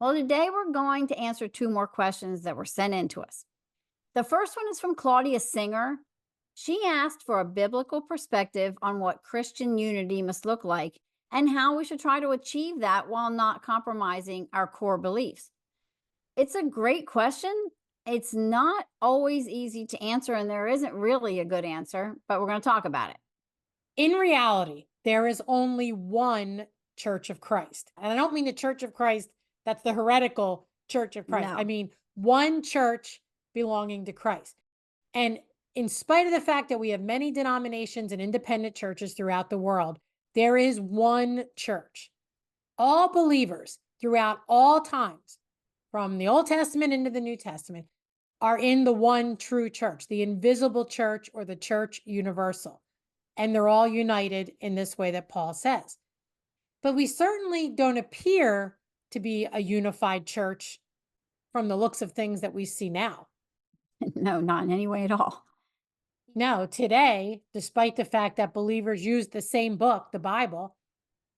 Well, today we're going to answer two more questions that were sent in to us. The first one is from Claudia Singer. She asked for a biblical perspective on what Christian unity must look like and how we should try to achieve that while not compromising our core beliefs. It's a great question. It's not always easy to answer, and there isn't really a good answer, but we're going to talk about it. In reality, there is only one Church of Christ. And I don't mean the Church of Christ that's the heretical Church of Christ. I No, mean one church belonging to Christ. And in spite of the fact that we have many denominations and independent churches throughout the world, there is one church. All believers throughout all times, from the Old Testament into the New Testament, are in the one true church, the invisible church or the church universal. And they're all united in this way that Paul says. But we certainly don't appear to be a unified church from the looks of things that we see now. no, not in any way at all. No, today, despite the fact that believers use the same book, the Bible,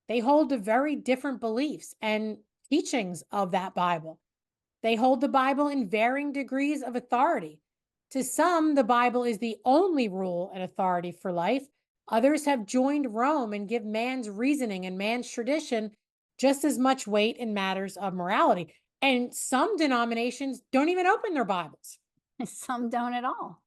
they hold to very different beliefs and teachings of that Bible. They hold the Bible in varying degrees of authority. To some, the Bible is the only rule and authority for life. Others have joined Rome and give man's reasoning and man's tradition just as much weight in matters of morality. And some denominations don't even open their Bibles. Some don't at all.